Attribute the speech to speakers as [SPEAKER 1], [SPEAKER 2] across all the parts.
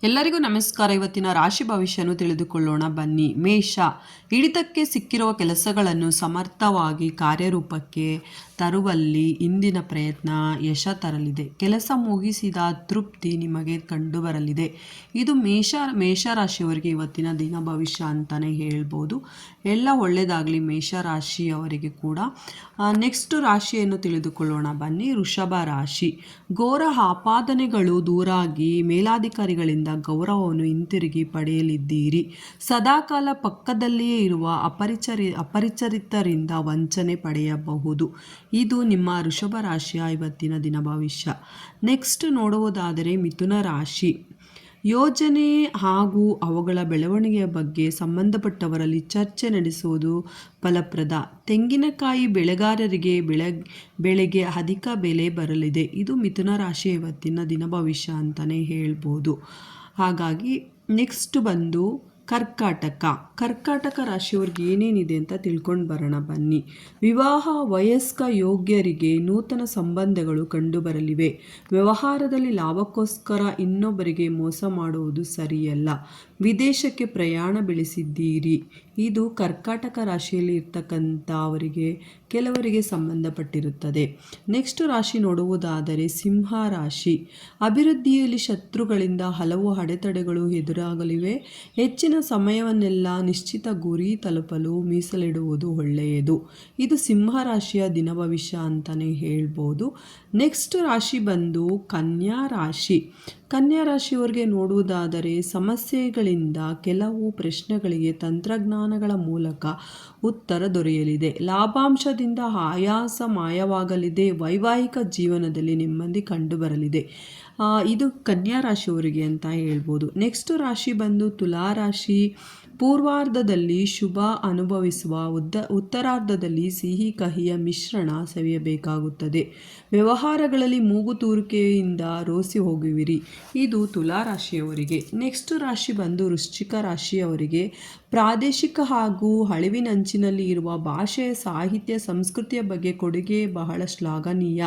[SPEAKER 1] ಎಲ್ಲರಿಗೂ ನಮಸ್ಕಾರ. ಇವತ್ತಿನ ರಾಶಿ ಭವಿಷ್ಯನು ತಿಳಿದುಕೊಳ್ಳೋಣ ಬನ್ನಿ. ಮೇಷ, ಹಿಡಿತಕ್ಕೆ ಸಿಕ್ಕಿರುವ ಕೆಲಸಗಳನ್ನು ಸಮರ್ಥವಾಗಿ ಕಾರ್ಯರೂಪಕ್ಕೆ ತರುವಲ್ಲಿ ಇಂದಿನ ಪ್ರಯತ್ನ ಯಶ ತರಲಿದೆ. ಕೆಲಸ ಮುಗಿಸಿದ ತೃಪ್ತಿ ನಿಮಗೆ ಕಂಡುಬರಲಿದೆ. ಇದು ಮೇಷರಾಶಿಯವರಿಗೆ ಇವತ್ತಿನ ದಿನ ಭವಿಷ್ಯ ಅಂತಲೇ ಹೇಳ್ಬೋದು. ಎಲ್ಲ ಒಳ್ಳೆಯದಾಗಲಿ ಮೇಷರಾಶಿಯವರಿಗೆ ಕೂಡ. ನೆಕ್ಸ್ಟ್ ರಾಶಿಯನ್ನು ತಿಳಿದುಕೊಳ್ಳೋಣ ಬನ್ನಿ. ವೃಷಭ ರಾಶಿ, ಘೋರ ಆಪಾದನೆಗಳು ದೂರಾಗಿ ಮೇಲಾಧಿಕಾರಿಗಳಿಂದ ಗೌರವವನ್ನು ಹಿಂತಿರುಗಿ ಪಡೆಯಲಿದ್ದೀರಿ. ಸದಾಕಾಲ ಪಕ್ಕದಲ್ಲಿಯೇ ಇರುವ ಅಪರಿಚಿತರಿಂದ ವಂಚನೆ ಪಡೆಯಬಹುದು. ಇದು ನಿಮ್ಮ ವೃಷಭ ರಾಶಿಯ ಇವತ್ತಿನ ದಿನ ಭವಿಷ್ಯ. ನೆಕ್ಸ್ಟ್ ನೋಡುವುದಾದರೆ ಮಿಥುನ ರಾಶಿ, ಯೋಜನೆ ಹಾಗೂ ಅವುಗಳ ಬೆಳವಣಿಗೆಯ ಬಗ್ಗೆ ಸಂಬಂಧಪಟ್ಟವರಲ್ಲಿ ಚರ್ಚೆ ನಡೆಸುವುದು ಫಲಪ್ರದ. ತೆಂಗಿನಕಾಯಿ ಬೆಳೆಗಾರರಿಗೆ ಬೆಳೆಗೆ ಅಧಿಕ ಬೆಲೆ ಬರಲಿದೆ. ಇದು ಮಿಥುನ ರಾಶಿಯ ಇವತ್ತಿನ ದಿನ ಭವಿಷ್ಯ ಅಂತಲೇ ಹೇಳ್ಬೋದು. ಹಾಗಾಗಿ ನೆಕ್ಸ್ಟ್ ಬಂದು ಕರ್ಕಾಟಕ ರಾಶಿಯವ್ರಿಗೆ ಏನೇನಿದೆ ಅಂತ ತಿಳ್ಕೊಂಡು ಬರೋಣ ಬನ್ನಿ. ವಿವಾಹ ವಯಸ್ಕ ಯೋಗ್ಯರಿಗೆ ನೂತನ ಸಂಬಂಧಗಳು ಕಂಡುಬರಲಿವೆ. ವ್ಯವಹಾರದಲ್ಲಿ ಲಾಭಕ್ಕೋಸ್ಕರ ಇನ್ನೊಬ್ಬರಿಗೆ ಮೋಸ ಮಾಡುವುದು ಸರಿಯಲ್ಲ. ವಿದೇಶಕ್ಕೆ ಪ್ರಯಾಣ ಬೆಳೆಸಿದ್ದೀರಿ. ಇದು ಕರ್ಕಾಟಕ ರಾಶಿಯಲ್ಲಿ ಇರ್ತಕ್ಕಂಥ ಕೆಲವರಿಗೆ ಸಂಬಂಧಪಟ್ಟಿರುತ್ತದೆ. ನೆಕ್ಸ್ಟ್ ರಾಶಿ ನೋಡುವುದಾದರೆ ಸಿಂಹ ರಾಶಿ, ಅಭಿವೃದ್ಧಿಯಲ್ಲಿ ಶತ್ರುಗಳಿಂದ ಹಲವು ಅಡೆತಡೆಗಳು ಎದುರಾಗಲಿವೆ. ಹೆಚ್ಚಿನ ಸಮಯವನ್ನೆಲ್ಲ ನಿಶ್ಚಿತ ಗುರಿ ತಲುಪಲು ಮೀಸಲಿಡುವುದು ಒಳ್ಳೆಯದು. ಇದು ಸಿಂಹ ರಾಶಿಯ ದಿನ ಭವಿಷ್ಯ ಅಂತಲೇ ಹೇಳ್ಬೋದು. ನೆಕ್ಸ್ಟ್ ರಾಶಿ ಬಂದು ಕನ್ಯಾ ರಾಶಿ. ಕನ್ಯಾ ರಾಶಿಯವರಿಗೆ ನೋಡುವುದಾದರೆ ಸಮಸ್ಯೆಗಳಿಂದ ಕೆಲವು ಪ್ರಶ್ನೆಗಳಿಗೆ ತಂತ್ರಜ್ಞಾನಗಳ ಮೂಲಕ ಉತ್ತರ ದೊರೆಯಲಿದೆ. ಲಾಭಾಂಶದಿಂದ ಆಯಾಸ ಮಾಯವಾಗಲಿದೆ. ವೈವಾಹಿಕ ಜೀವನದಲ್ಲಿ ನೆಮ್ಮದಿ ಕಂಡುಬರಲಿದೆ. ಇದು ಕನ್ಯಾ ರಾಶಿಯವರಿಗೆ ಅಂತ ಹೇಳ್ಬೋದು. ನೆಕ್ಸ್ಟ್ ರಾಶಿ ಬಂದು ತುಲಾ ರಾಶಿ, ಪೂರ್ವಾರ್ಧದಲ್ಲಿ ಶುಭ ಅನುಭವಿಸುವ ಉತ್ತರಾರ್ಧದಲ್ಲಿ ಸಿಹಿ ಕಹಿಯ ಮಿಶ್ರಣ ಸವಿಯಬೇಕಾಗುತ್ತದೆ. ವ್ಯವಹಾರಗಳಲ್ಲಿ ಮೂಗು ತೂರಿಕೆಯಿಂದ ರೋಸಿ ಹೋಗುವಿರಿ. ಇದು ತುಲಾ ರಾಶಿಯವರಿಗೆ. ನೆಕ್ಸ್ಟ್ ರಾಶಿ ಬಂದು ವೃಶ್ಚಿಕ ರಾಶಿಯವರಿಗೆ, ಪ್ರಾದೇಶಿಕ ಹಾಗೂ ಅಳಿವಿನಂಚಿನಲ್ಲಿ ಇರುವ ಭಾಷೆಯ ಸಾಹಿತ್ಯ ಸಂಸ್ಕೃತಿಯ ಬಗ್ಗೆ ಕೊಡುಗೆ ಬಹಳ ಶ್ಲಾಘನೀಯ.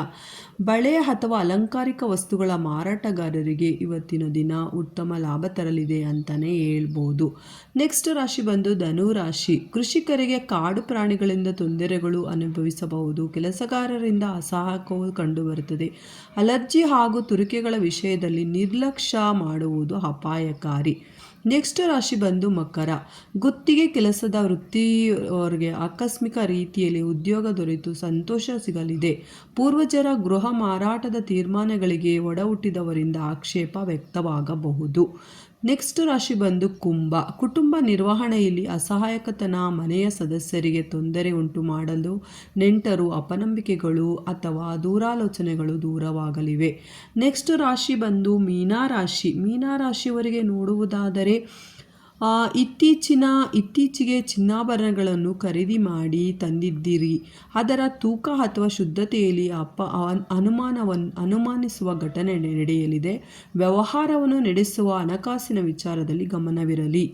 [SPEAKER 1] ಬಳೆ ಅಥವಾ ಅಲಂಕಾರಿಕ ವಸ್ತುಗಳ ಮಾರಾಟಗಾರರಿಗೆ ಇವತ್ತಿನ ದಿನ ಉತ್ತಮ ಲಾಭ ತರಲಿದೆ ಅಂತಲೇ ಹೇಳ್ಬೋದು. ನೆಕ್ಸ್ಟ್ ರಾಶಿ ಬಂದು ಧನು ರಾಶಿ, ಕೃಷಿಕರಿಗೆ ಕಾಡು ಪ್ರಾಣಿಗಳಿಂದ ತೊಂದರೆಗಳು ಅನುಭವಿಸಬಹುದು. ಕೆಲಸಗಾರರಿಂದ ಅಸಹಕವು ಕಂಡುಬರುತ್ತದೆ. ಅಲರ್ಜಿ ಹಾಗೂ ತುರಿಕೆಗಳ ವಿಷಯದಲ್ಲಿ ನಿರ್ಲಕ್ಷ್ಯ ಮಾಡುವುದು ಅಪಾಯಕಾರಿ. ನೆಕ್ಸ್ಟ್ ರಾಶಿ ಬಂದು ಮಕರ, ಗುತ್ತಿಗೆ ಕೆಲಸದ ವೃತ್ತಿಯವರಿಗೆ ಆಕಸ್ಮಿಕ ರೀತಿಯಲ್ಲಿ ಉದ್ಯೋಗ ದೊರೆತು ಸಂತೋಷ ಸಿಗಲಿದೆ. ಪೂರ್ವಜರ ಗೃಹ ಮಾರಾಟದ ತೀರ್ಮಾನಗಳಿಗೆ ಒಡ ಹುಟ್ಟಿದವರಿಂದ ಆಕ್ಷೇಪ ವ್ಯಕ್ತವಾಗಬಹುದು. ನೆಕ್ಸ್ಟ್ ರಾಶಿ ಬಂದು ಕುಂಭ, ಕುಟುಂಬ ನಿರ್ವಹಣೆಯಲ್ಲಿ ಅಸಹಾಯಕತನ, ಮನೆಯ ಸದಸ್ಯರಿಗೆ ತೊಂದರೆ ಉಂಟು ಮಾಡಲು ನೆಂಟರು, ಅಪನಂಬಿಕೆಗಳು ಅಥವಾ ದೂರಾಲೋಚನೆಗಳು ದೂರವಾಗಲಿವೆ. ನೆಕ್ಸ್ಟ್ ರಾಶಿ ಬಂದು ಮೀನರಾಶಿಯವರಿಗೆ ನೋಡುವುದಾದರೆ ಇತ್ತೀಚೆಗೆ ಚಿನ್ನಾಭರಣಗಳನ್ನು ಖರೀದಿ ಮಾಡಿ ತಂದಿದ್ದೀರಿ. ಅದರ ತೂಕ ಅಥವಾ ಶುದ್ಧತೆಯಲ್ಲಿ ಅನುಮಾನಿಸುವ ಘಟನೆ ನಡೆಯಲಿದೆ. ವ್ಯವಹಾರವನ್ನು ನಡೆಸುವ ಹಣಕಾಸಿನ ವಿಚಾರದಲ್ಲಿ ಗಮನವಿರಲಿ.